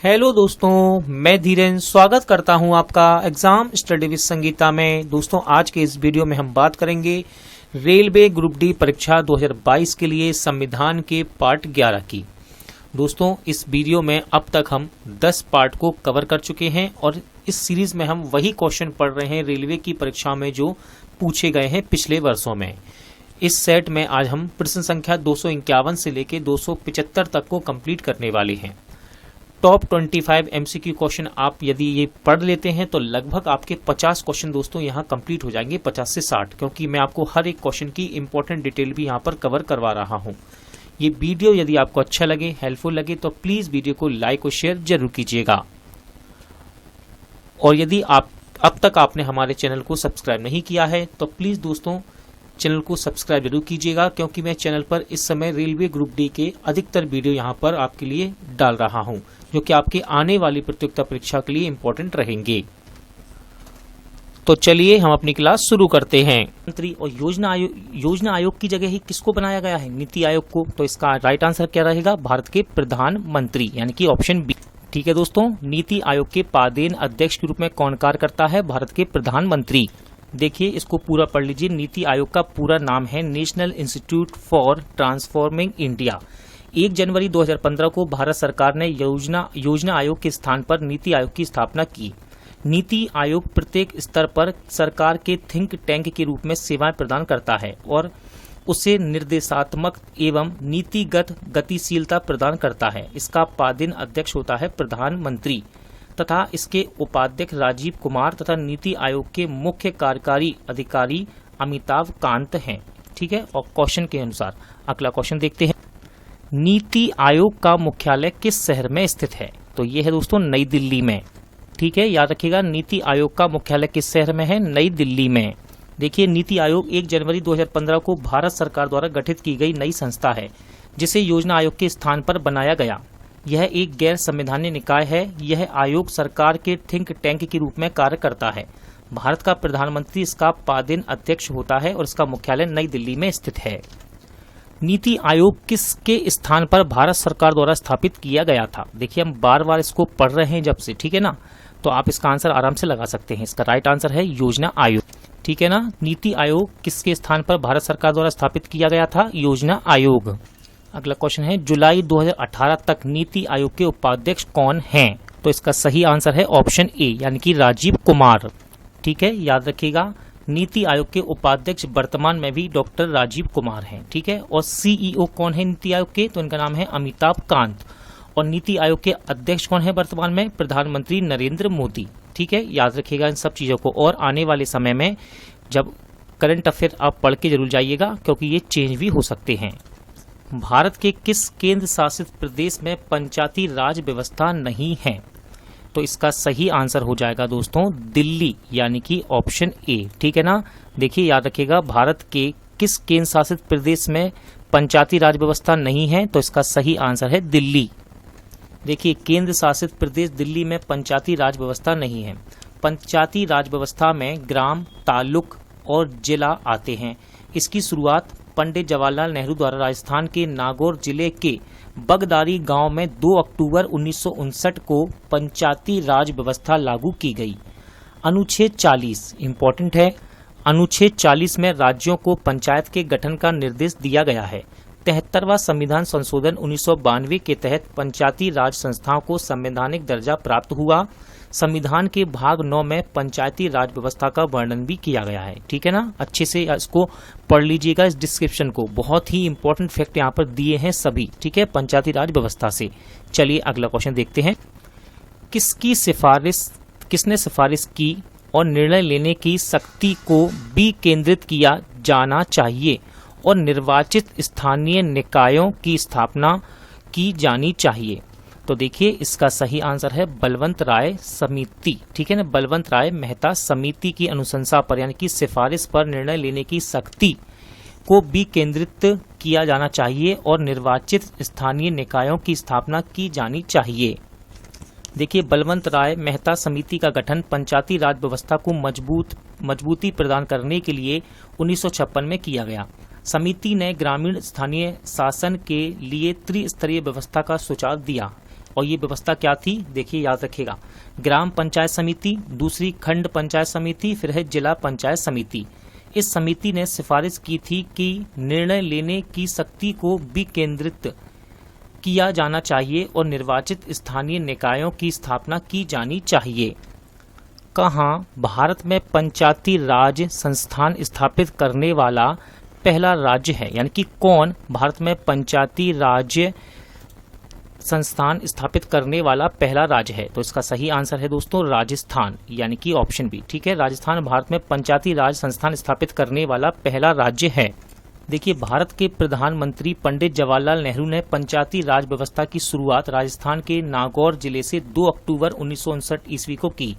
Hello दोस्तों, मैं धीरेन स्वागत करता हूं आपका एग्जाम स्टडी विद संगीता में। दोस्तों, आज के इस वीडियो में हम बात करेंगे रेलवे ग्रुप डी परीक्षा 2022 के लिए संविधान के पार्ट 11 की। दोस्तों, इस वीडियो में अब तक हम 10 पार्ट को कवर कर चुके हैं और इस सीरीज में हम वही क्वेश्चन पढ़ रहे हैं रेलवे की परीक्षा में जो पूछे गए हैं पिछले वर्षों में। इस सेट में आज हम प्रश्न संख्या 251 से लेकर 275 तक को कंप्लीट करने वाले हैं। टॉप 25 एमसीक्यू क्वेश्चन आप यदि ये पढ़ लेते हैं तो लगभग आपके 50 क्वेश्चन दोस्तों यहाँ कंप्लीट हो जाएंगे, 50 से 60, क्योंकि मैं आपको हर एक क्वेश्चन की इंपॉर्टेंट डिटेल भी यहाँ पर कवर करवा रहा हूँ। ये वीडियो यदि आपको अच्छा लगे, हेल्पफुल लगे तो प्लीज वीडियो को लाइक और शेयर जरूर कीजिएगा। और यदि आप अब तक आपने हमारे चैनल को सब्सक्राइब नहीं किया है तो प्लीज दोस्तों चैनल को सब्सक्राइब जरूर कीजिएगा, क्योंकि मैं चैनल पर इस समय रेलवे ग्रुप डी के अधिकतर वीडियो यहाँ पर आपके लिए डाल रहा हूँ, जो कि आपके आने वाली प्रतियोगिता परीक्षा के लिए इम्पोर्टेंट रहेंगे। तो चलिए हम अपनी क्लास शुरू करते हैं। मंत्री और योजना आयोग की जगह ही किसको बनाया गया है? नीति आयोग को। तो इसका राइट आंसर क्या रहेगा? भारत के प्रधानमंत्री, यानी कि ऑप्शन बी। ठीक है दोस्तों, नीति आयोग के पादेन अध्यक्ष के रूप में कौन कार्य करता है? भारत के प्रधानमंत्री। देखिए, इसको पूरा पढ़ लीजिए। नीति आयोग का पूरा नाम है national institute for transforming India. 1 जनवरी 2015 को भारत सरकार ने योजना आयोग के स्थान पर नीति आयोग की स्थापना की। नीति आयोग प्रत्येक स्तर पर सरकार के थिंक टैंक के रूप में सेवाएं प्रदान करता है और उसे निर्देशात्मक एवं नीतिगत गतिशीलता प्रदान करता है। इसका पादेन अध्यक्ष होता है प्रधानमंत्री तथा इसके उपाध्यक्ष राजीव कुमार तथा नीति आयोग के मुख्य कार्यकारी अधिकारी अमिताभ कांत हैं। ठीक है, और क्वेश्चन के अनुसार अगला क्वेश्चन देखते हैं। नीति आयोग का मुख्यालय किस शहर में स्थित है? तो ये है दोस्तों नई दिल्ली में। ठीक है, याद रखिएगा, नीति आयोग का मुख्यालय किस शहर में है? नई दिल्ली में। देखिए, नीति आयोग 1 जनवरी 2015 को भारत सरकार द्वारा गठित की गई नई संस्था है, जिसे योजना आयोग के स्थान पर बनाया गया। यह एक गैर संवैधानिक निकाय है। यह आयोग सरकार के थिंक टैंक के रूप में कार्य करता है। भारत का प्रधानमंत्री इसका पादेन अध्यक्ष होता है और इसका मुख्यालय नई दिल्ली में स्थित है। नीति आयोग किसके स्थान पर भारत सरकार द्वारा स्थापित किया गया था? देखिए, हम बार बार इसको पढ़ रहे हैं जब से, ठीक है ना, तो आप इसका आंसर आराम से लगा सकते हैं। इसका राइट आंसर है योजना आयोग। ठीक है ना, नीति आयोग किसके स्थान पर भारत सरकार द्वारा स्थापित किया गया था? योजना आयोग। अगला क्वेश्चन है, जुलाई 2018 तक नीति आयोग के उपाध्यक्ष कौन हैं? तो इसका सही आंसर है ऑप्शन ए, यानी कि राजीव कुमार। ठीक है, याद रखिएगा, नीति आयोग के उपाध्यक्ष वर्तमान में भी डॉक्टर राजीव कुमार हैं। ठीक है, और सीईओ कौन है नीति आयोग के? तो इनका नाम है अमिताभ कांत। और नीति आयोग के अध्यक्ष कौन है वर्तमान में? प्रधानमंत्री नरेंद्र मोदी। ठीक है, याद रखिएगा इन सब चीजों को। और आने वाले समय में जब करंट अफेयर आप पढ़ के जरूर जाइएगा, क्योंकि ये चेंज भी हो सकते हैं। भारत के किस केंद्र शासित प्रदेश में पंचायती राज व्यवस्था नहीं है? तो इसका सही आंसर हो जाएगा दोस्तों दिल्ली, यानी कि ऑप्शन ए। ठीक है ना, देखिए याद रखिएगा, भारत के किस केंद्र शासित प्रदेश में पंचायती राज व्यवस्था नहीं है? तो इसका सही आंसर है दिल्ली। देखिए, केंद्र शासित प्रदेश दिल्ली में पंचायती राज व्यवस्था नहीं है। पंचायती राज व्यवस्था में ग्राम, तालुक और जिला आते हैं। इसकी शुरुआत पंडित जवाहरलाल नेहरू द्वारा राजस्थान के नागौर जिले के बगदारी गांव में 2 अक्टूबर 1959 को पंचायती राज व्यवस्था लागू की गई। अनुच्छेद 40 इंपॉर्टेंट है। अनुच्छेद 40 में राज्यों को पंचायत के गठन का निर्देश दिया गया है। 73वां संविधान संशोधन 1992 के तहत पंचायती राज संस्थाओं को संवैधानिक दर्जा प्राप्त हुआ। संविधान के भाग 9 में पंचायती राज व्यवस्था का वर्णन भी किया गया है। ठीक है ना, अच्छे से इसको पढ़ लीजिएगा, इस डिस्क्रिप्शन को। बहुत ही इंपॉर्टेंट फैक्ट यहाँ पर दिए हैं सभी। ठीक है, पंचायती राज व्यवस्था से। चलिए अगला क्वेश्चन देखते हैं। किसने सिफारिश की और निर्णय लेने की शक्ति को विकेंद्रित किया जाना चाहिए और निर्वाचित स्थानीय निकायों की स्थापना की जानी चाहिए? तो देखिए, इसका सही आंसर है बलवंत राय समिति। ठीक है ना, बलवंत राय मेहता समिति की अनुशंसा पर, यानी कि सिफारिश पर निर्णय लेने की शक्ति को विकेंद्रित किया जाना चाहिए और निर्वाचित स्थानीय निकायों की स्थापना की जानी चाहिए। देखिए, बलवंत राय मेहता समिति का गठन पंचायती राज व्यवस्था को मजबूती प्रदान करने के लिए 1956 में किया गया। समिति ने ग्रामीण स्थानीय शासन के लिए त्रिस्तरीय व्यवस्था का सुझाव दिया। और ये व्यवस्था क्या थी, देखिए याद रखिएगा, ग्राम पंचायत समिति, दूसरी खंड पंचायत समिति, फिर है जिला पंचायत समिति। इस समिति ने सिफारिश की थी कि निर्णय लेने की शक्ति को विकेंद्रित किया जाना चाहिए और निर्वाचित स्थानीय निकायों की स्थापना की जानी चाहिए। कहाँ भारत में पंचायती राज संस्थान स्थापित करने वाला पहला राज्य है, यानी कि कौन भारत में पंचायती राज संस्थान स्थापित करने वाला पहला राज्य है? तो इसका सही आंसर है दोस्तों राजस्थान, यानी कि ऑप्शन बी। ठीक है, राजस्थान भारत में पंचायती राज संस्थान स्थापित करने वाला पहला राज्य है। देखिए, भारत के प्रधानमंत्री पंडित जवाहरलाल नेहरू ने पंचायती राज व्यवस्था की शुरुआत राजस्थान के नागौर जिले से 2 अक्टूबर 1959 ईस्वी को की,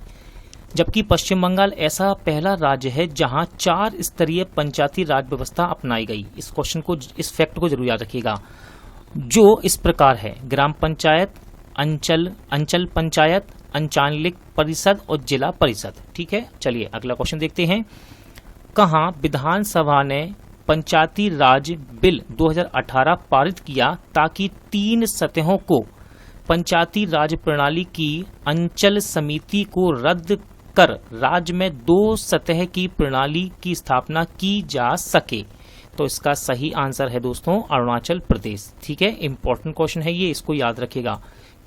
जबकि पश्चिम बंगाल ऐसा पहला राज्य है जहां 4 स्तरीय पंचायती राज व्यवस्था अपनाई गई। इस क्वेश्चन को, इस फैक्ट को जरूर याद रखिएगा, जो इस प्रकार है: ग्राम पंचायत, अंचल पंचायत, अंचालिक परिषद और जिला परिषद। ठीक है, चलिए अगला क्वेश्चन देखते हैं। कहाँ विधानसभा ने पंचायती राज बिल 2018 पारित किया ताकि 3 सतहों को पंचायती राज प्रणाली की अंचल समिति को रद्द कर राज्य में 2 सतह की प्रणाली की स्थापना की जा सके? तो इसका सही आंसर है दोस्तों अरुणाचल प्रदेश। ठीक है, इंपॉर्टेंट क्वेश्चन है ये, इसको याद रखिएगा।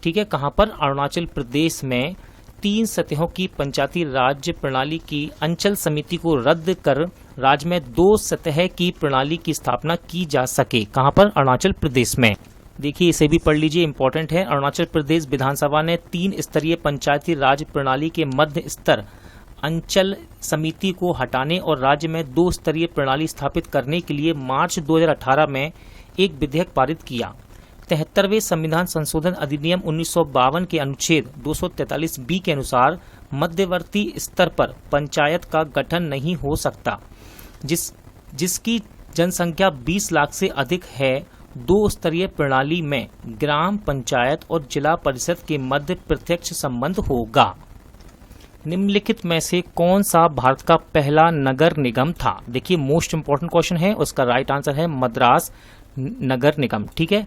ठीक है, कहां पर? अरुणाचल प्रदेश में 3 सतहों की पंचायती राज प्रणाली की अंचल समिति को रद्द कर राज्य में 2 सतह की प्रणाली की स्थापना की जा सके। कहां पर? अरुणाचल प्रदेश में। देखिए, इसे भी पढ़ लीजिए, इंपॉर्टेंट है। अरुणाचल प्रदेश विधानसभा ने 3 स्तरीय पंचायती राज प्रणाली के मध्य स्तर अंचल समिति को हटाने और राज्य में 2 स्तरीय प्रणाली स्थापित करने के लिए मार्च 2018 में एक विधेयक पारित किया। 73वें संविधान संशोधन अधिनियम 1952 के अनुच्छेद 243B के अनुसार मध्यवर्ती स्तर पर पंचायत का गठन नहीं हो सकता जिसकी जनसंख्या 20 लाख से अधिक है। 2 स्तरीय प्रणाली में ग्राम पंचायत और जिला परिषद के मध्य प्रत्यक्ष संबंध होगा। निम्नलिखित में से कौन सा भारत का पहला नगर निगम था? देखिए, मोस्ट इंपोर्टेंट क्वेश्चन है, उसका राइट आंसर है मद्रास नगर निगम। ठीक है,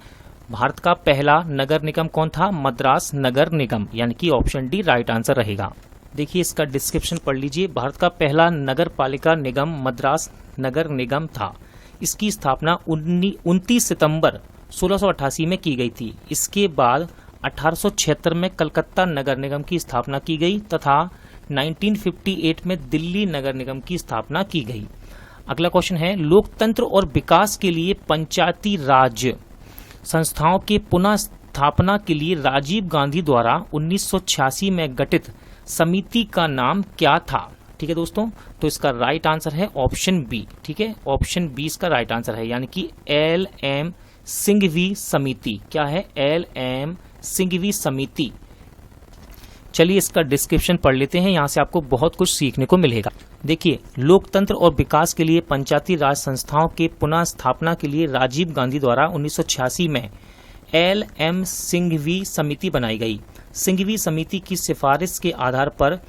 भारत का पहला नगर निगम कौन था? मद्रास नगर निगम, यानी कि ऑप्शन डी राइट आंसर रहेगा। देखिए, इसका डिस्क्रिप्शन पढ़ लीजिए। भारत का पहला नगर पालिका निगम मद्रास नगर निगम था। इसकी स्थापना 29 सितंबर 1688 में की गई थी। इसके बाद 1876 में कलकत्ता नगर निगम की स्थापना की गई तथा 1958 में दिल्ली नगर निगम की स्थापना की गई। अगला क्वेश्चन है, लोकतंत्र और विकास के लिए पंचायती राज संस्थाओं के पुनः स्थापना के लिए राजीव गांधी द्वारा 1986 में गठित समिति का नाम क्या था? ठीक है दोस्तों, तो इसका राइट आंसर है ऑप्शन बी। ठीक है, ऑप्शन बी इसका राइट आंसर है, यानी कि LM सिंघवी समिति। क्या है? LM सिंघवी समिति। चलिए इसका डिस्क्रिप्शन पढ़ लेते हैं, यहाँ से आपको बहुत कुछ सीखने को मिलेगा। देखिए, लोकतंत्र और विकास के लिए पंचायती राज संस्थाओं के पुनः स्थापना के लिए राजीव गांधी द्वारा 1986 में LM सिंघवी समिति बनाई गई। सिंघवी समिति की सिफारिश के आधार पर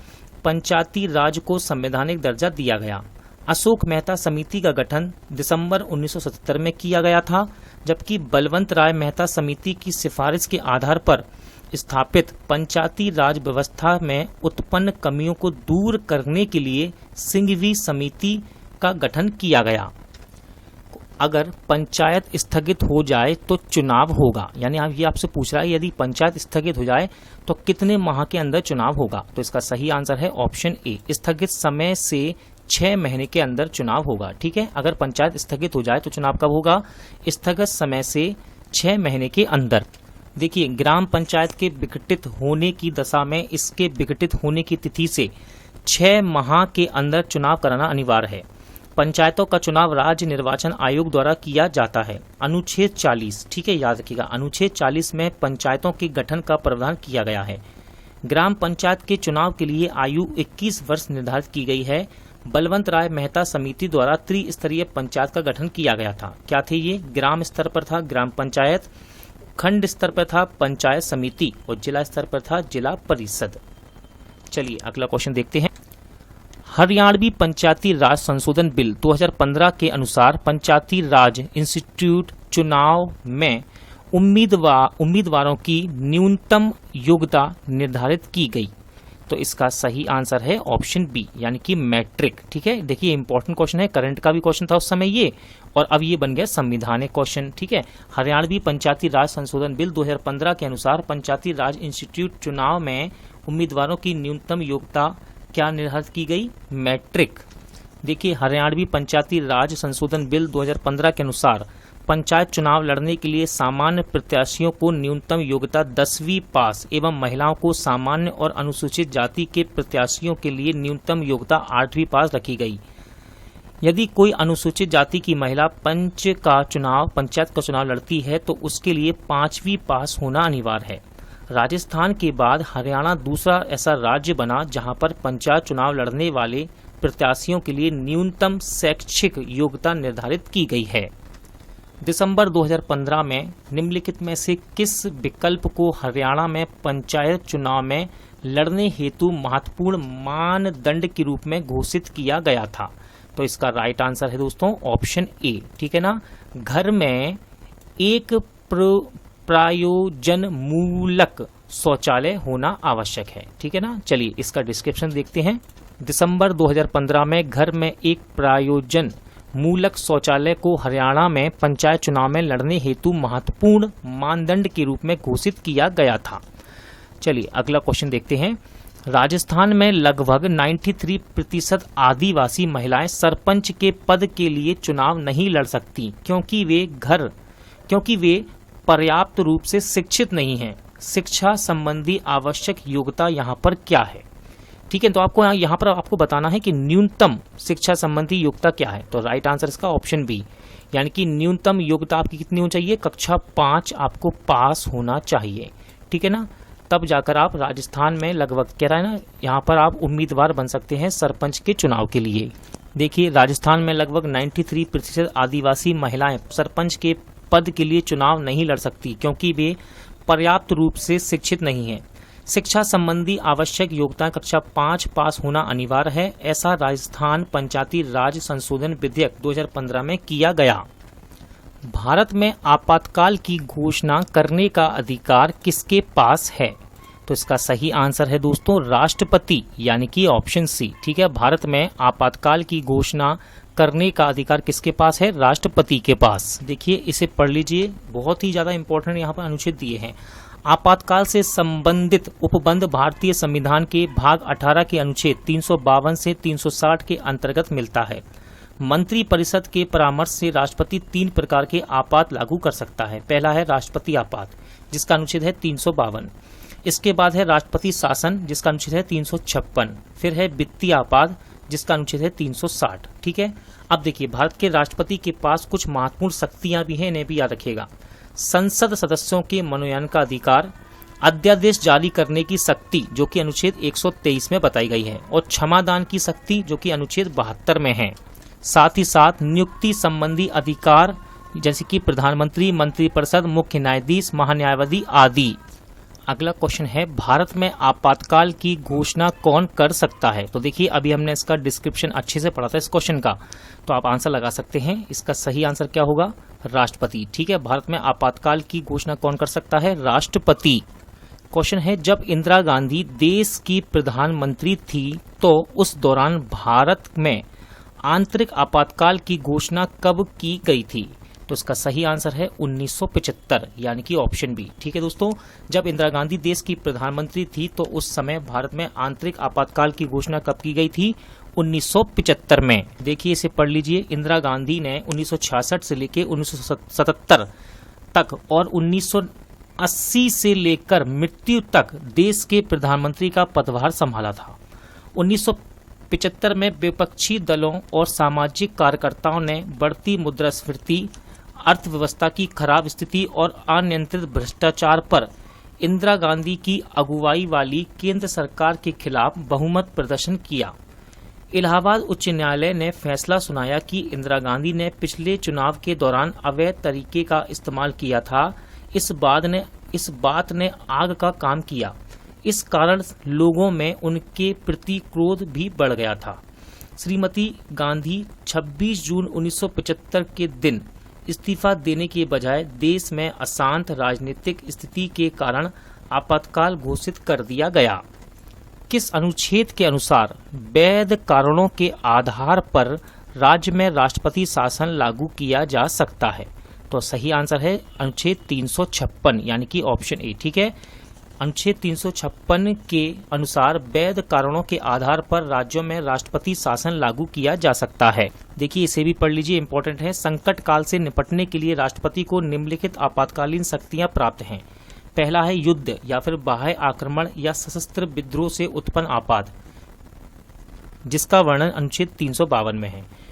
पंचायती राज को संवैधानिक दर्जा दिया गया। अशोक मेहता समिति का गठन दिसंबर 1977 में किया गया था, जबकि बलवंत राय मेहता समिति की सिफारिश के आधार पर स्थापित पंचायती राज व्यवस्था में उत्पन्न कमियों को दूर करने के लिए सिंघवी समिति का गठन किया गया। अगर पंचायत स्थगित हो जाए तो चुनाव होगा, यानी आप ये आपसे पूछ रहा है यदि पंचायत स्थगित हो जाए तो कितने माह के अंदर चुनाव होगा? तो इसका सही आंसर है ऑप्शन ए, स्थगित समय से 6 महीने के अंदर चुनाव होगा। ठीक है, अगर पंचायत स्थगित हो जाए तो चुनाव कब होगा? स्थगित समय से 6 महीने के अंदर। देखिए, ग्राम पंचायत के विघटित होने की दशा में इसके विघटित होने की तिथि से 6 माह के अंदर चुनाव कराना अनिवार्य है। पंचायतों का चुनाव राज्य निर्वाचन आयोग द्वारा किया जाता है। अनुच्छेद 40, ठीक है याद रखिएगा, अनुच्छेद 40 में पंचायतों के गठन का प्रावधान किया गया है। ग्राम पंचायत के चुनाव के लिए आयु 21 वर्ष निर्धारित की गई है। बलवंत राय मेहता समिति द्वारा त्रिस्तरीय पंचायत का गठन किया गया था। क्या थे ये? ग्राम स्तर पर था ग्राम पंचायत, खंड स्तर पर था पंचायत समिति और जिला स्तर पर था जिला परिषद। चलिए अगला क्वेश्चन देखते हैं। हरियाणवी पंचायती राज संशोधन बिल 2015 के अनुसार पंचायती राज इंस्टीट्यूट चुनाव में उम्मीदवारों की न्यूनतम योग्यता निर्धारित की गई? तो इसका सही आंसर है ऑप्शन बी, यानी कि मैट्रिक। ठीक है, देखिए इंपॉर्टेंट क्वेश्चन है, करंट का भी क्वेश्चन था उस समय ये, और अब ये बन गया संविधानिक क्वेश्चन। ठीक है, हरियाणवी पंचायती राज संशोधन बिल 2015 के अनुसार पंचायती राज इंस्टीट्यूट चुनाव में उम्मीदवारों की न्यूनतम योग्यता क्या निर्धारित की गई? मैट्रिक। देखिए, हरियाणवी पंचायती राज संशोधन बिल 2015 के अनुसार पंचायत चुनाव लड़ने के लिए सामान्य प्रत्याशियों को न्यूनतम योग्यता 10वीं पास एवं महिलाओं को सामान्य और अनुसूचित जाति के प्रत्याशियों के लिए न्यूनतम योग्यता 8वीं पास रखी गई। यदि कोई अनुसूचित जाति की महिला पंचायत का चुनाव लड़ती है तो उसके लिए 5वीं पास होना अनिवार्य है। राजस्थान के बाद हरियाणा दूसरा ऐसा राज्य बना जहां पर पंचायत चुनाव लड़ने वाले प्रत्याशियों के लिए न्यूनतम शैक्षिक योग्यता निर्धारित की गई है। दिसंबर 2015 में निम्नलिखित में से किस विकल्प को हरियाणा में पंचायत चुनाव में लड़ने हेतु महत्वपूर्ण मानदंड के रूप में घोषित किया गया था? तो इसका राइट आंसर है दोस्तों ऑप्शन ए। ठीक है ना, घर में एक प्रयोजन मूलक शौचालय होना आवश्यक है। ठीक है ना, चलिए इसका डिस्क्रिप्शन देखते हैं। दिसंबर 2015 में घर में एक प्रयोजन मूलक शौचालय को हरियाणा में पंचायत चुनाव में लड़ने हेतु महत्वपूर्ण मानदंड के रूप में घोषित किया गया था। चलिए अगला क्वेश्चन देखते हैं। राजस्थान में लगभग 93% आदिवासी महिलाएं सरपंच के पद के लिए चुनाव नहीं लड़ सकती क्योंकि वे पर्याप्त रूप से शिक्षित नहीं हैं। शिक्षा संबंधी आवश्यक योग्यता यहाँ पर क्या है? ठीक है, तो आपको यहाँ पर आपको बताना है कि न्यूनतम शिक्षा संबंधी योग्यता क्या है। तो राइट आंसर इसका ऑप्शन बी, यानी कि न्यूनतम योग्यता आपकी कितनी होनी चाहिए? कक्षा 5 आपको पास होना चाहिए। ठीक है ना, तब जाकर आप राजस्थान में लगभग कह रहा है ना, यहाँ पर आप उम्मीदवार बन सकते हैं सरपंच के चुनाव के लिए। देखिए, राजस्थान में लगभग 93% आदिवासी महिलाएं सरपंच के पद के लिए चुनाव नहीं लड़ सकती क्योंकि वे पर्याप्त रूप से शिक्षित नहीं हैं। शिक्षा संबंधी आवश्यक योग्यता कक्षा 5 पास होना अनिवार्य है, ऐसा राजस्थान पंचायती राज संशोधन विधेयक 2015 में किया गया। भारत में आपातकाल की घोषणा करने का अधिकार किसके पास है? तो इसका सही आंसर है दोस्तों राष्ट्रपति, यानी कि ऑप्शन सी। ठीक है, भारत में आपातकाल की घोषणा करने का अधिकार किसके पास है? राष्ट्रपति के पास। देखिए इसे पढ़ लीजिए, बहुत ही ज्यादा इंपॉर्टेंट यहाँ पर अनुच्छेद दिए हैं। आपातकाल से संबंधित उपबंध भारतीय संविधान के भाग 18 के अनुच्छेद 352 से 360 के अंतर्गत मिलता है। मंत्री परिषद के परामर्श से राष्ट्रपति 3 प्रकार के आपात लागू कर सकता है। पहला है राष्ट्रपति आपात, जिसका अनुच्छेद है 352। इसके बाद है राष्ट्रपति शासन, जिसका अनुच्छेद है 356। फिर है वित्तीय आपात, जिसका अनुच्छेद है 360। ठीक है, अब देखिए भारत के राष्ट्रपति के पास कुछ महत्वपूर्ण शक्तियां भी हैं, इन्हें भी याद रखिएगा। संसद सदस्यों के मनोनयन का अधिकार, अध्यादेश जारी करने की शक्ति जो कि अनुच्छेद 123 में बताई गई है, और क्षमादान की शक्ति जो कि अनुच्छेद 72 में है। साथ ही साथ नियुक्ति संबंधी अधिकार जैसे कि प्रधानमंत्री, मंत्रिपरिषद, मुख्य न्यायाधीश, महान्यायवादी आदि। अगला क्वेश्चन है, भारत में आपातकाल की घोषणा कौन कर सकता है? तो देखिए अभी हमने इसका डिस्क्रिप्शन अच्छे से पढ़ा था इस क्वेश्चन का, तो आप आंसर लगा सकते हैं। इसका सही आंसर क्या होगा? राष्ट्रपति। ठीक है, भारत में आपातकाल की घोषणा कौन कर सकता है? राष्ट्रपति। क्वेश्चन है, जब इंदिरा गांधी देश की प्रधानमंत्री थी तो उस दौरान भारत में आंतरिक आपातकाल की घोषणा कब की गई थी? तो इसका सही आंसर है 1975, यानी कि ऑप्शन बी। ठीक है दोस्तों, जब इंदिरा गांधी देश की प्रधानमंत्री थी तो उस समय भारत में आंतरिक आपातकाल की घोषणा कब की गई थी? 1975 में। देखिए इसे पढ़ लीजिए, इंदिरा गांधी ने 1966 से लेकर 1977 तक और 1980 से लेकर मृत्यु तक देश के प्रधानमंत्री का पदभार संभाला था। 1975 में विपक्षी दलों और सामाजिक कार्यकर्ताओं ने बढ़ती मुद्रास्फीति, अर्थव्यवस्था की खराब स्थिति और अनियंत्रित भ्रष्टाचार पर इंदिरा गांधी की अगुवाई वाली केंद्र सरकार के खिलाफ बहुमत प्रदर्शन किया। इलाहाबाद उच्च न्यायालय ने फैसला सुनाया कि इंदिरा गांधी ने पिछले चुनाव के दौरान अवैध तरीके का इस्तेमाल किया था। इस बात ने आग का काम किया। इस कारण लोगों में उनके प्रति क्रोध भी बढ़ गया था। श्रीमती गांधी 26 जून 1975 के दिन इस्तीफा देने के बजाय देश में अशांत राजनीतिक स्थिति के कारण आपातकाल घोषित कर दिया गया? किस अनुच्छेद के अनुसार वैध कारणों के आधार पर राज्य में राष्ट्रपति शासन लागू किया जा सकता है? तो सही आंसर है अनुच्छेद 356 यानी कि ऑप्शन ए। ठीक है, अनुच्छेद 356 के अनुसार वैध कारणों के आधार पर राज्यों में राष्ट्रपति शासन लागू किया जा सकता है। देखिए इसे भी पढ़ लीजिए, इंपॉर्टेंट है। संकट काल से निपटने के लिए राष्ट्रपति को निम्नलिखित आपातकालीन शक्तियां प्राप्त हैं। पहला है युद्ध या फिर बाह्य आक्रमण या सशस्त्र विद्रोह से उत्पन्न आपात, जिसका वर्णन अनुच्छेद 352 में है।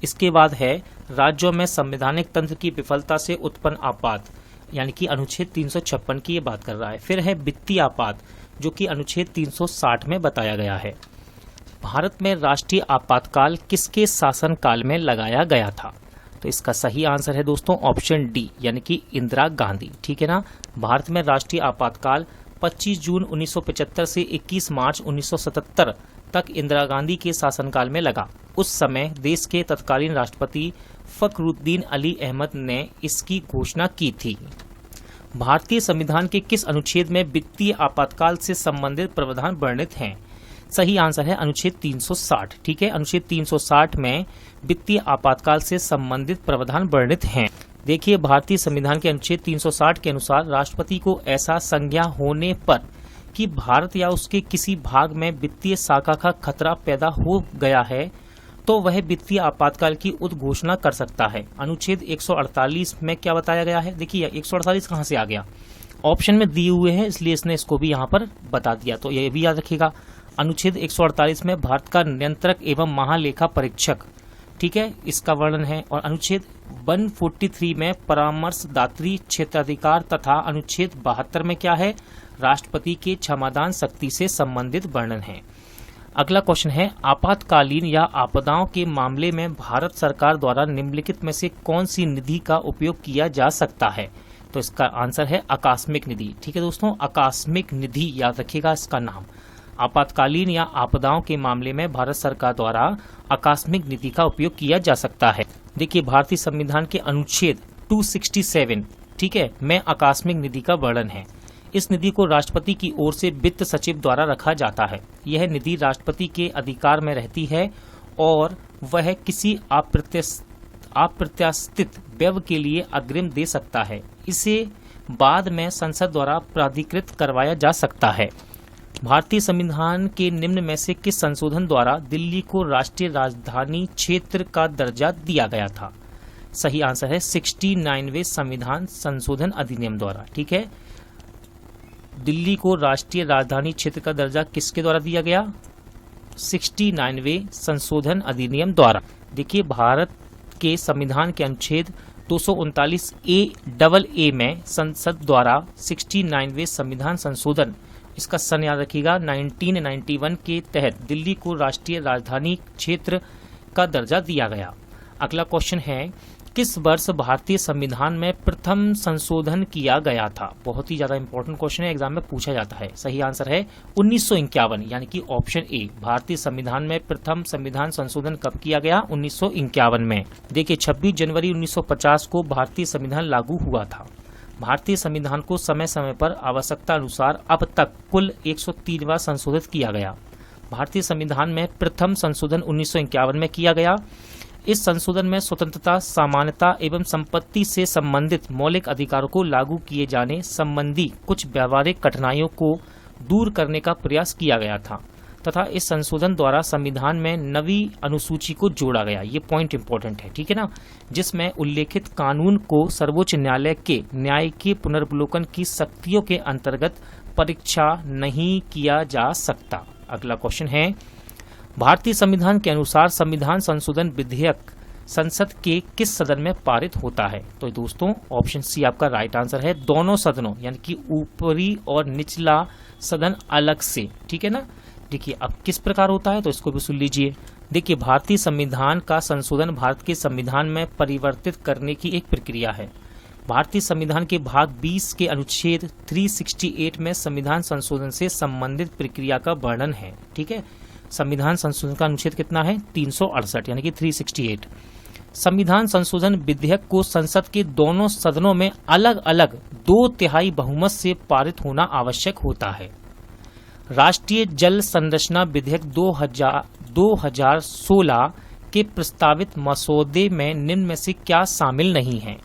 इसके बाद है राज्यों में संवैधानिक तंत्र की विफलता से उत्पन्न आपात, यानी कि अनुच्छेद 356 की ये बात कर रहा है। फिर है वित्तीय आपात, जो कि अनुच्छेद 360 में बताया गया है। भारत में राष्ट्रीय आपातकाल किसके शासनकाल में लगाया गया था? तो इसका सही आंसर है दोस्तों ऑप्शन डी, यानी कि इंदिरा गांधी। ठीक है ना, भारत में राष्ट्रीय आपातकाल 25 जून 1975 से 21 मार्च 1977 तक इंदिरा गांधी के शासनकाल में लगा। उस समय देश के तत्कालीन राष्ट्रपति फखरुद्दीन अली अहमद ने इसकी घोषणा की थी। भारतीय संविधान के किस अनुच्छेद में वित्तीय आपातकाल से संबंधित प्रावधान वर्णित हैं? सही आंसर है अनुच्छेद 360। ठीक है, अनुच्छेद 360 में वित्तीय आपातकाल से संबंधित प्रावधान वर्णित हैं। देखिए भारतीय संविधान के अनुच्छेद 360 के अनुसार राष्ट्रपति को ऐसा संज्ञा होने पर कि भारत या उसके किसी भाग में वित्तीय शाखा का खतरा पैदा हो गया है तो वह वित्तीय आपातकाल की उद्घोषणा कर सकता है। अनुच्छेद 148 में क्या बताया गया है? देखिए 148 कहाँ से आ गया? ऑप्शन में दिए हुए हैं, इसलिए इसने इसको भी यहाँ पर बता दिया, तो ये भी याद रखिएगा। अनुच्छेद 148 में भारत का नियंत्रक एवं महालेखा परीक्षक, ठीक है, इसका वर्णन है। और अनुच्छेद 143 में परामर्शदात्री क्षेत्राधिकार तथा अनुच्छेद 72 में क्या है? राष्ट्रपति के क्षमादान शक्ति से संबंधित वर्णन है। अगला क्वेश्चन है आपातकालीन या आपदाओं के मामले में भारत सरकार द्वारा निम्नलिखित में से कौन सी निधि का उपयोग किया जा सकता है? तो इसका आंसर है आकस्मिक निधि। ठीक है दोस्तों, आकस्मिक निधि याद रखिएगा इसका नाम। आपातकालीन या आपदाओं के मामले में भारत सरकार द्वारा आकस्मिक निधि का उपयोग किया जा सकता है। देखिए भारतीय संविधान के अनुच्छेद 267, ठीक है, में आकस्मिक निधि का वर्णन है। इस निधि को राष्ट्रपति की ओर से वित्त सचिव द्वारा रखा जाता है। यह निधि राष्ट्रपति के अधिकार में रहती है और वह किसी अप्रत्याशित व्यय के लिए अग्रिम दे सकता है। इसे बाद में संसद द्वारा प्राधिकृत करवाया जा सकता है। भारतीय संविधान के निम्न में से किस संशोधन द्वारा दिल्ली को राष्ट्रीय राजधानी क्षेत्र का दर्जा दिया गया था? सही आंसर है 69वें संविधान संशोधन अधिनियम द्वारा। ठीक है, दिल्ली को राष्ट्रीय राजधानी क्षेत्र का दर्जा किसके द्वारा दिया गया? 69वें संशोधन अधिनियम द्वारा। देखिए भारत के संविधान के अनुच्छेद 239A में संसद द्वारा 69वें संविधान संशोधन, इसका सन याद रखिएगा, 1991 के तहत दिल्ली को राष्ट्रीय राजधानी क्षेत्र का दर्जा दिया गया। अगला क्वेश्चन है किस वर्ष भारतीय संविधान में प्रथम संशोधन किया गया था? बहुत ही ज्यादा इंपॉर्टेंट क्वेश्चन है, एग्जाम में पूछा जाता है। सही आंसर है 1951, यानी कि ऑप्शन ए। भारतीय संविधान में प्रथम संविधान संशोधन कब किया गया? 1951 में। देखिए 26 जनवरी 1950 को भारतीय संविधान लागू हुआ था। भारतीय संविधान को समय समय पर आवश्यकता अनुसार अब तक कुल 103 बार संशोधित किया गया। भारतीय संविधान में प्रथम संशोधन 1951 में किया गया। इस संशोधन में स्वतंत्रता, समानता एवं संपत्ति से संबंधित मौलिक अधिकारों को लागू किए जाने संबंधी कुछ व्यावहारिक कठिनाइयों को दूर करने का प्रयास किया गया था तथा इस संशोधन द्वारा संविधान में नवी अनुसूची को जोड़ा गया। ये पॉइंट इंपॉर्टेंट है, ठीक है ना, जिसमें उल्लेखित कानून को सर्वोच्च न्यायालय के न्याय के पुनर्वलोकन की शक्तियों के अंतर्गत परीक्षा नहीं किया जा सकता। अगला क्वेश्चन है भारतीय संविधान के अनुसार संविधान संशोधन विधेयक संसद के किस सदन में पारित होता है? तो दोस्तों ऑप्शन सी आपका राइट आंसर है, दोनों सदनों, यानी कि ऊपरी और निचला सदन अलग से। ठीक है ना। देखिए अब किस प्रकार होता है तो इसको भी सुन लीजिए। देखिए भारतीय संविधान का संशोधन भारत के संविधान में परिवर्तित करने की एक प्रक्रिया है। भारतीय संविधान के भाग 20 के अनुच्छेद 368 में संविधान संशोधन से संबंधित प्रक्रिया का वर्णन है। ठीक है, संविधान संशोधन का अनुच्छेद कितना है? 368, यानी कि 368। संविधान संशोधन विधेयक को संसद के दोनों सदनों में अलग अलग 2/3 बहुमत से पारित होना आवश्यक होता है। राष्ट्रीय जल संरचना विधेयक 2016 के प्रस्तावित मसौदे में निम्न में से क्या शामिल नहीं है?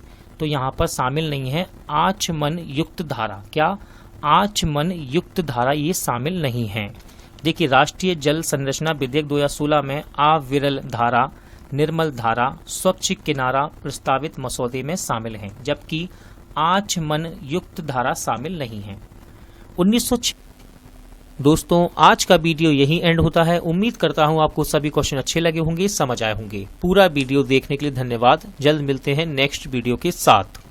तो यहाँ पर शामिल नहीं है आचमन युक्त धारा। क्या? आचमन युक्त धारा ये शामिल नहीं है। देखिए, राष्ट्रीय जल संरचना विधेयक 2016 में अविरल धारा, निर्मल धारा, स्वच्छ किनारा प्रस्तावित मसौदे में शामिल हैं, जबकि आचमन युक्त धारा शामिल नहीं है। 1906। दोस्तों, आज का वीडियो यही एंड होता है। उम्मीद करता हूं आपको सभी क्वेश्चन अच्छे लगे होंगे, समझ आए होंगे। पूरा वीडियो देखने के लिए धन्यवाद। जल्द मिलते हैं नेक्स्ट वीडियो के साथ।